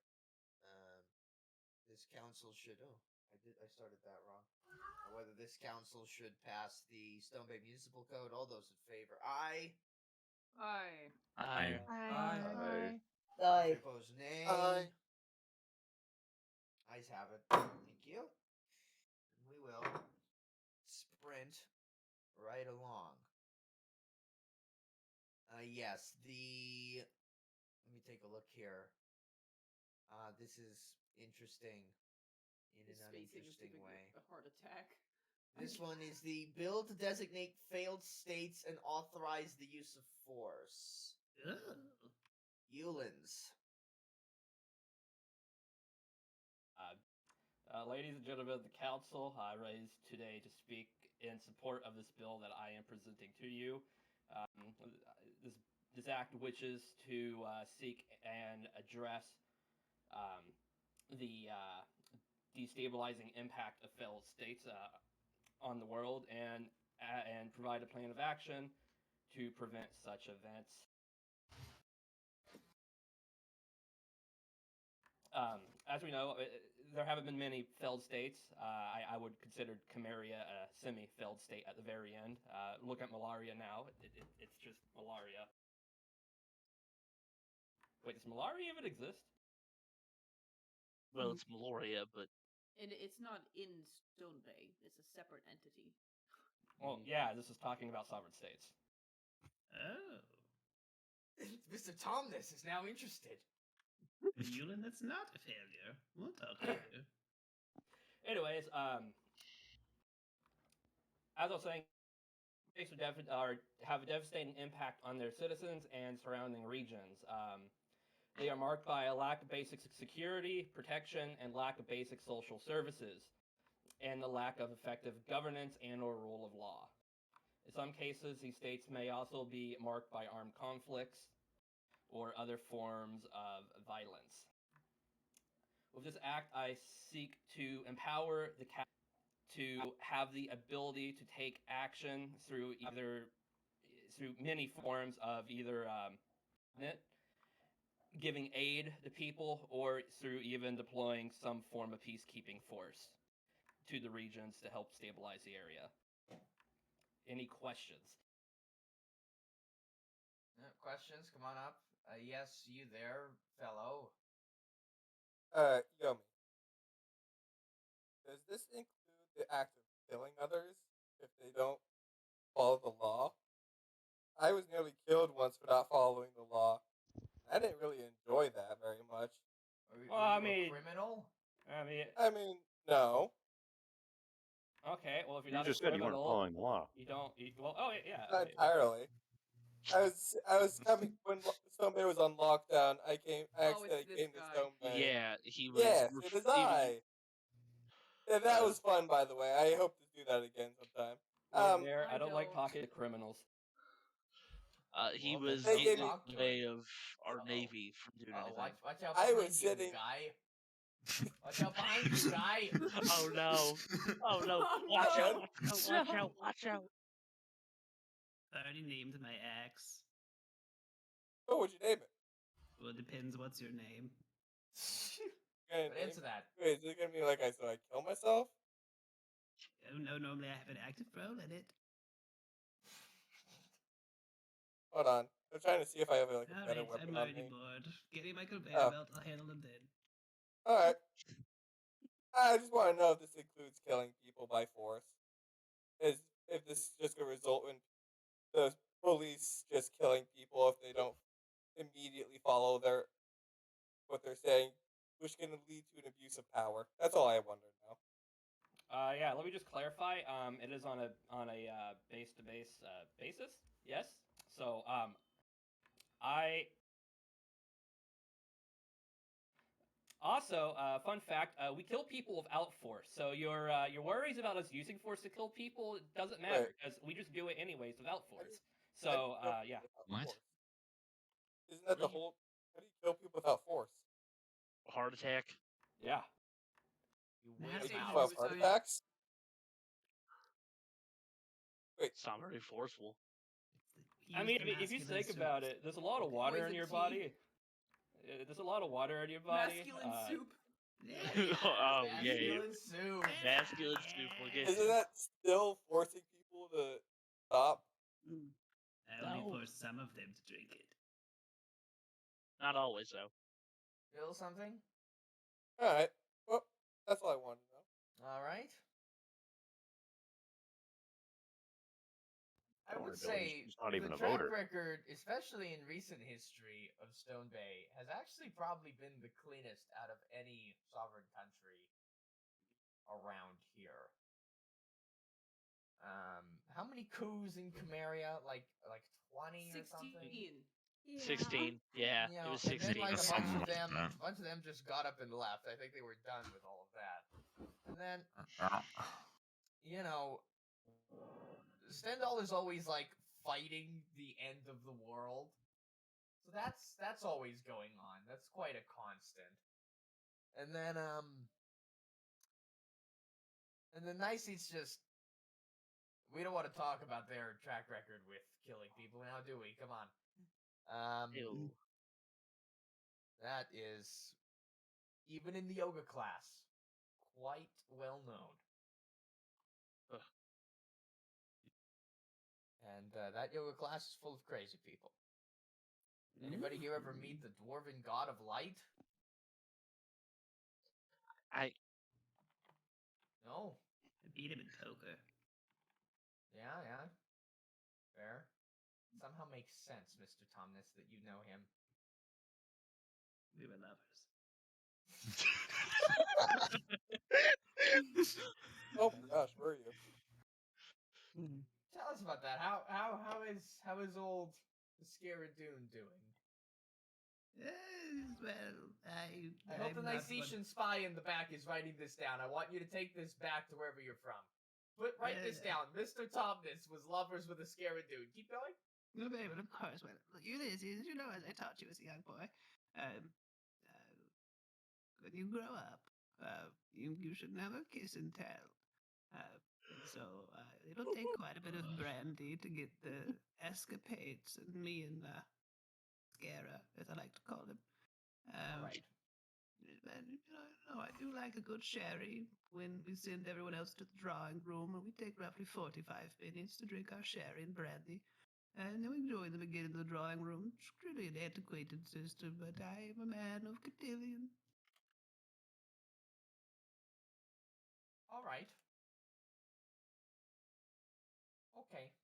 this council should. Oh, I started that wrong. Whether this council should pass the Stone Bay Municipal Code. All those in favor, aye. Aye. Aye. Aye. Opposed, nay. Aye. Ayes have it. Thank you. And we will sprint right along. Yes, let me take a look here. This is interesting in His an spacing is uninteresting giving way. me a heart attack. This one is the bill to designate failed states and authorize the use of force. Eulens. Ladies and gentlemen of the council, I rise today to speak in support of this bill that I am presenting to you. This act wishes to seek and address the destabilizing impact of failed states on the world and provide a plan of action to prevent such events. As we know, there haven't been many failed states. I would consider Camarilla a semi-failed state at the very end. Look at malaria now. It's just malaria. Wait, does malaria even exist? Well, it's malaria, but And it's not in Stone Bay. It's a separate entity. Well, yeah, this is talking about sovereign states. Oh. Mr. Tomness is now interested. Yulin, that's not a failure. We'll talk later. Anyways, as I was saying, states have a devastating impact on their citizens and surrounding regions. They are marked by a lack of basic security, protection, and lack of basic social services, and the lack of effective governance and/or rule of law. In some cases, these states may also be marked by armed conflicts or other forms of violence. With this act, I seek to empower the to have the ability to take action through many forms of either giving aid to people or through even deploying some form of peacekeeping force to the regions to help stabilize the area. Any questions? Questions? Come on up. Yes, you there, fellow. Yomi. Does this include the act of killing others if they don't follow the law? I was nearly killed once for not following the law. I didn't really enjoy that very much. Were you a criminal? I mean, no. Okay, well, if you're You not just a said you weren't criminal, following the law. you don't. Well, oh yeah. Not entirely. I was coming when Stone Bay was on lockdown. I accidentally came to Stone Bay. Yeah, he was. Yes, it is I. Yeah, that was fun, by the way. I hope to do that again sometime. There, I don't like talking to criminals. He Well, was then getting in talk the to way of our Navy from doing anything. Watch out I behind was you, sitting. guy. Watch out behind you, guy. Oh no! Oh no! Watch out! Watch out! Watch out! I already named my axe. Oh, what'd you name it? Well, it depends. What's your name? But answer that. Wait, is it gonna be like I kill myself? Oh no, normally I have an active role in it. Hold on. I'm trying to see if I have a better Alright, weapon I'm on already me. bored. Get me my conveyor belt, I'll handle them then. Alright. I just want to know if this includes killing people by force. If this is just going to result in the police just killing people if they don't immediately follow what they're saying, which can lead to an abuse of power. That's all I wonder now. Yeah, let me just clarify. It is on a base to base basis. Yes. So I also fun fact: we kill people without force. So your worries about us using force to kill people doesn't matter because we just do it anyways without force. So yeah. What? Isn't that the whole? How do you kill people without force? Heart attack. Yeah. You Make wait people have heart attacks? Wait. It's not very forceful. I mean, if you think about it, there's a lot of water in your body. There's a lot of water in your body. Masculine soup. Oh yeah. Masculine soup. Masculine soup. We'll get Isn't you. that still forcing people to stop? I only force some of them to drink it. Not always though. Feel something? Alright. Well, that's all I wanted to know. Alright. I Don't would worry, Bill, say he's not even the a track voter. record, especially in recent history of Stone Bay, has actually probably been the cleanest out of any sovereign country around here. How many coups in Cameria? Like 20 or something? 16. Yeah, You it know, was and 16. then like a Something bunch of like them just got up and left. I think they were done with all of that. And then, you know, Stendhal is always like fighting the end of the world. So that's always going on. That's quite a constant. And then Nice's just, we don't want to talk about their track record with killing people now, do we? Come on. Ew. That is, even in the yoga class, quite well known. And that yoga class is full of crazy people. Anybody here ever meet the dwarven god of light? No. I beat him in poker. Yeah. Fair. Somehow makes sense, Mr. Tomness, that you know him. We were lovers. Oh my gosh, were you? Tell us about that. How is old Scaradune doing? Well, I hope the Nicetian spy in the back is writing this down. I want you to take this back to wherever you're from. Write this down. Mr. Tomness was lovers with a Scaradune. Keep going. No, babe, of course. Well, Ulysses, you know, as I taught you as a young boy, when you grow up, you should never kiss and tell. So it'll take quite a bit of brandy to get the escapades and me and Scara, as I like to call him. All right. And, I do like a good sherry when we send everyone else to the drawing room, and we take roughly 45 minutes to drink our sherry and brandy. And then we join them again in the drawing room. It's really an antiquated system, but I am a man of cotillion. All right. Okay.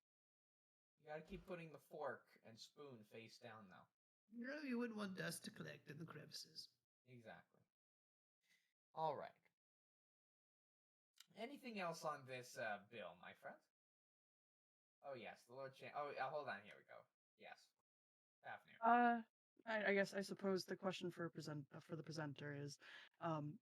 You gotta keep putting the fork and spoon face down, though. No, you wouldn't want dust to collect in the crevices. Exactly. All right. Anything else on this bill, my friend? Oh, yes, the Lord Chan. Oh, hold on. Here we go. Yes. Fafnir. I suppose the question for the presenter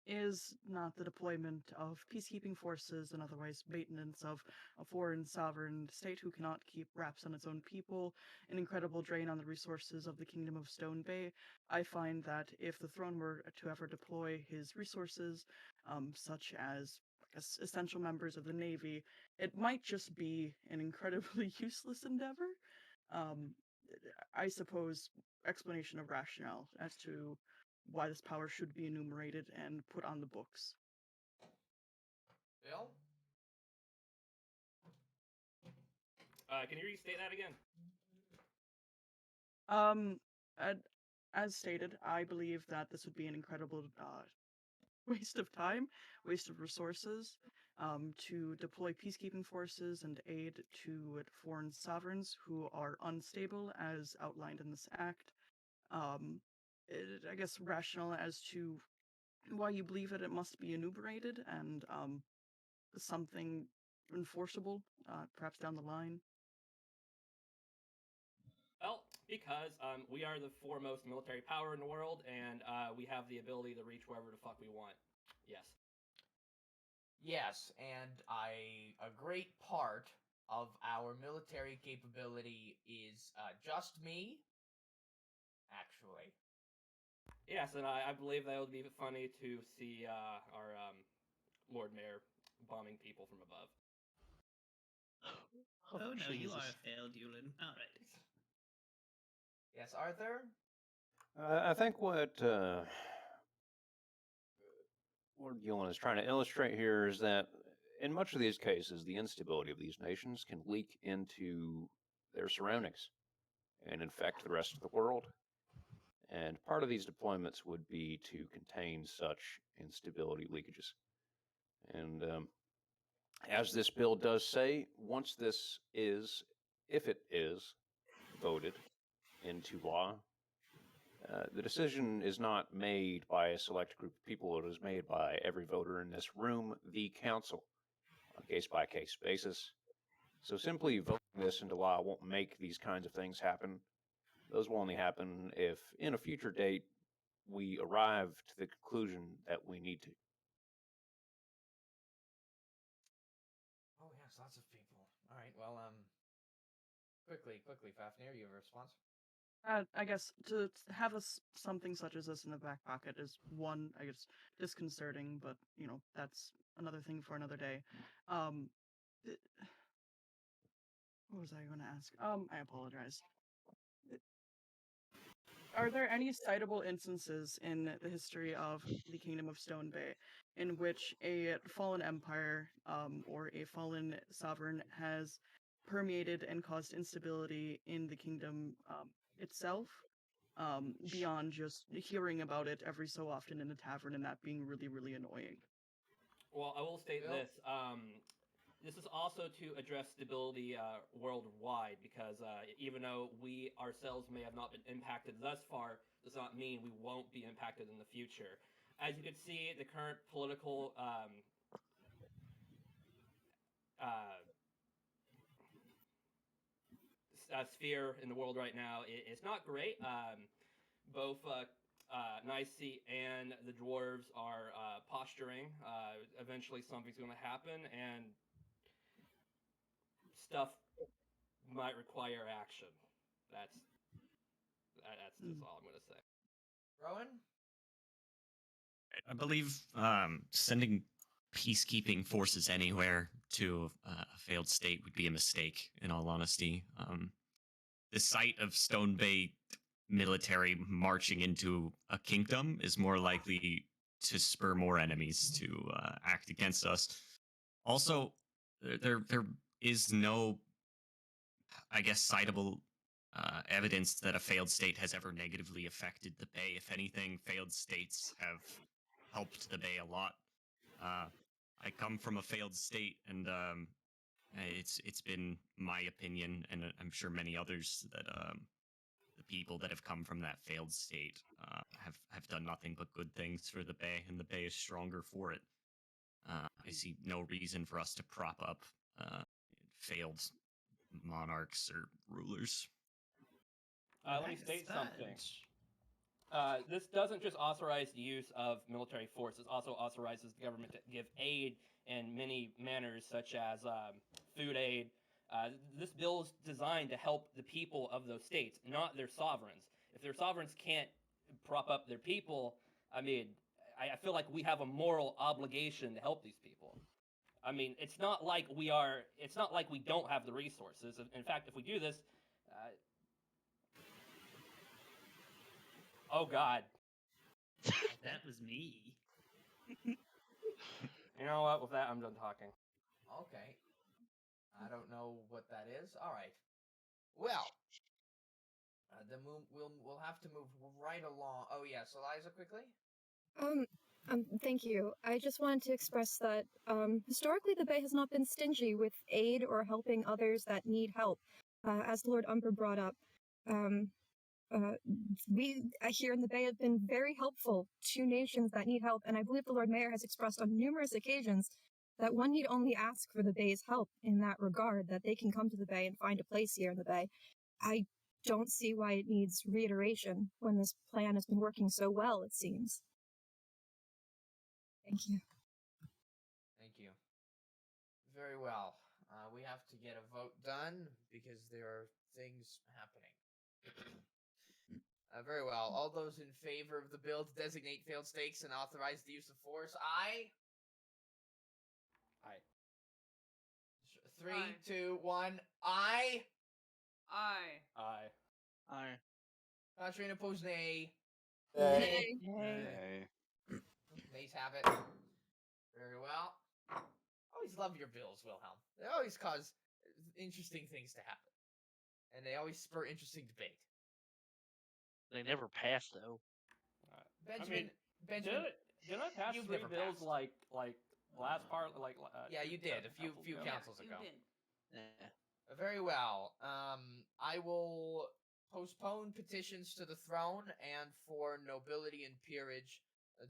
is not the deployment of peacekeeping forces and otherwise maintenance of a foreign sovereign state who cannot keep wraps on its own people an incredible drain on the resources of the Kingdom of Stone Bay? I find that if the throne were to ever deploy his resources, such as essential members of the Navy, it might just be an incredibly useless endeavor. I suppose explanation of rationale as to why this power should be enumerated and put on the books. Bill? Can you restate that again? As stated, I believe that this would be an incredible waste of time, waste of resources, to deploy peacekeeping forces and aid to foreign sovereigns who are unstable, as outlined in this act. I guess rational as to why you believe it must be enumerated and something enforceable, perhaps down the line. Well, because we are the foremost military power in the world, and we have the ability to reach wherever the fuck we want. Yes. Yes, and a great part of our military capability is just me, actually. Yes, and I believe that would be funny to see our Lord Mayor bombing people from above. Oh, no, you are a failed Yulin. All right. Yes, Arthur? I think what Lord Gillen is trying to illustrate here is that in much of these cases, the instability of these nations can leak into their surroundings and infect the rest of the world. And part of these deployments would be to contain such instability leakages. And as this bill does say, once this is, if it is, voted into law, the decision is not made by a select group of people. It is made by every voter in this room, the council, on a case-by-case basis. So simply voting this into law won't make these kinds of things happen. Those will only happen if, in a future date, we arrive to the conclusion that we need to. Oh, yes, lots of people. All right, well, quickly, Fafnir, you have a response? I guess to have something such as this in the back pocket is one, I guess, disconcerting, but that's another thing for another day. What was I going to ask? I apologize. Are there any citable instances in the history of the Kingdom of Stone Bay in which a fallen empire or a fallen sovereign has permeated and caused instability in the kingdom itself, beyond just hearing about it every so often in a tavern and that being really, really annoying? Well, I will state Bill? this. This is also to address stability worldwide, because even though we ourselves may have not been impacted thus far, does not mean we won't be impacted in the future. As you can see, the current political sphere in the world right now is not great. Both Nicey and the dwarves are posturing. Eventually, something's going to happen, and stuff might require action. That's just all I'm going to say. Rowan? I believe sending peacekeeping forces anywhere to a failed state would be a mistake, in all honesty. The sight of Stone Bay military marching into a kingdom is more likely to spur more enemies to act against us. Also, there is no, I guess, citable evidence that a failed state has ever negatively affected the Bay. If anything, failed states have helped the Bay a lot. I come from a failed state, and it's been my opinion, and I'm sure many others, that the people that have come from that failed state have done nothing but good things for the Bay, and the Bay is stronger for it. I see no reason for us to prop up failed monarchs or rulers. Let me state something. This doesn't just authorize the use of military force. It also authorizes the government to give aid in many manners, such as food aid. This bill is designed to help the people of those states, not their sovereigns. If their sovereigns can't prop up their people, I mean, I feel like we have a moral obligation to help these people. I mean, it's not like we don't have the resources. In fact, if we do this, oh God. That was me. You know what? With that, I'm done talking. Okay. I don't know what that is. All right. Well, we'll have to move right along. Oh yes, Eliza, quickly. Thank you. I just wanted to express that historically the Bay has not been stingy with aid or helping others that need help. As Lord Umber brought up, we here in the Bay have been very helpful to nations that need help, and I believe the Lord Mayor has expressed on numerous occasions that one need only ask for the Bay's help in that regard, that they can come to the Bay and find a place here in the Bay. I don't see why it needs reiteration when this plan has been working so well, it seems. Thank you. Thank you. Very well. We have to get a vote done because there are things happening. Very well. All those in favor of the bill to designate failed states and authorize the use of force, aye? Aye. 3, 2, 1, aye? Aye. Aye. Aye. Contrary and opposed, nay. Nay. Nay. Nays have it. Very well. Always love your bills, Wilhelm. They always cause interesting things to happen. And they always spur interesting debate. They never pass though. Benjamin, didn't I pass you've 3 never bills passed. like last part? Yeah, you did a few councils ago. You did. Yeah. Very well. I will postpone petitions to the throne and for nobility and peerage.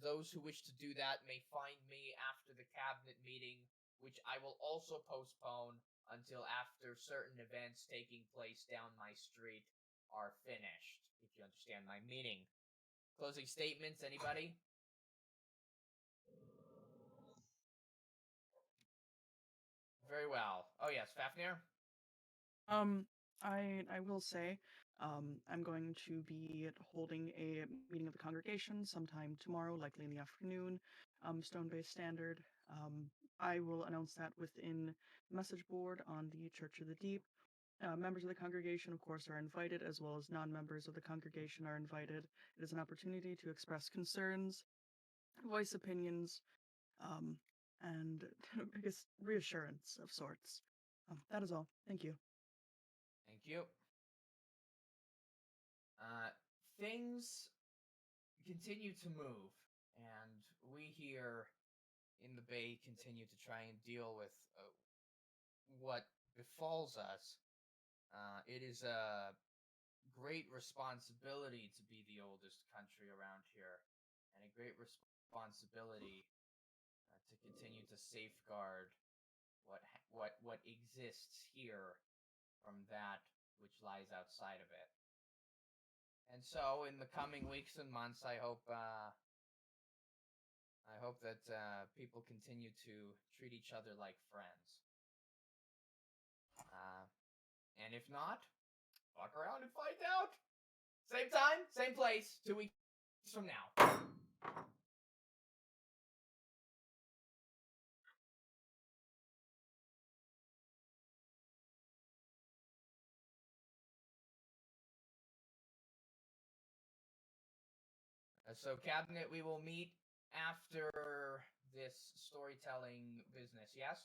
Those who wish to do that may find me after the cabinet meeting, which I will also postpone until after certain events taking place down my street are finished, if you understand my meaning. Closing statements, anybody? Very well. Oh yes, Fafnir? I will say, I'm going to be holding a meeting of the congregation sometime tomorrow, likely in the afternoon, Stone Bay Standard. I will announce that within the message board on the Church of the Deep. Members of the congregation, of course, are invited, as well as non-members of the congregation are invited. It is an opportunity to express concerns, voice opinions, and I guess reassurance of sorts. That is all. Thank you. Thank you. Things continue to move, and we here in the Bay continue to try and deal with what befalls us, it is a great responsibility to be the oldest country around here, and a great responsibility to continue to safeguard what exists here from that which lies outside of it. And so, in the coming weeks and months, I hope that people continue to treat each other like friends. And if not, fuck around and find out. Same time, same place, 2 weeks from now. So, Cabinet, we will meet after this storytelling business, yes?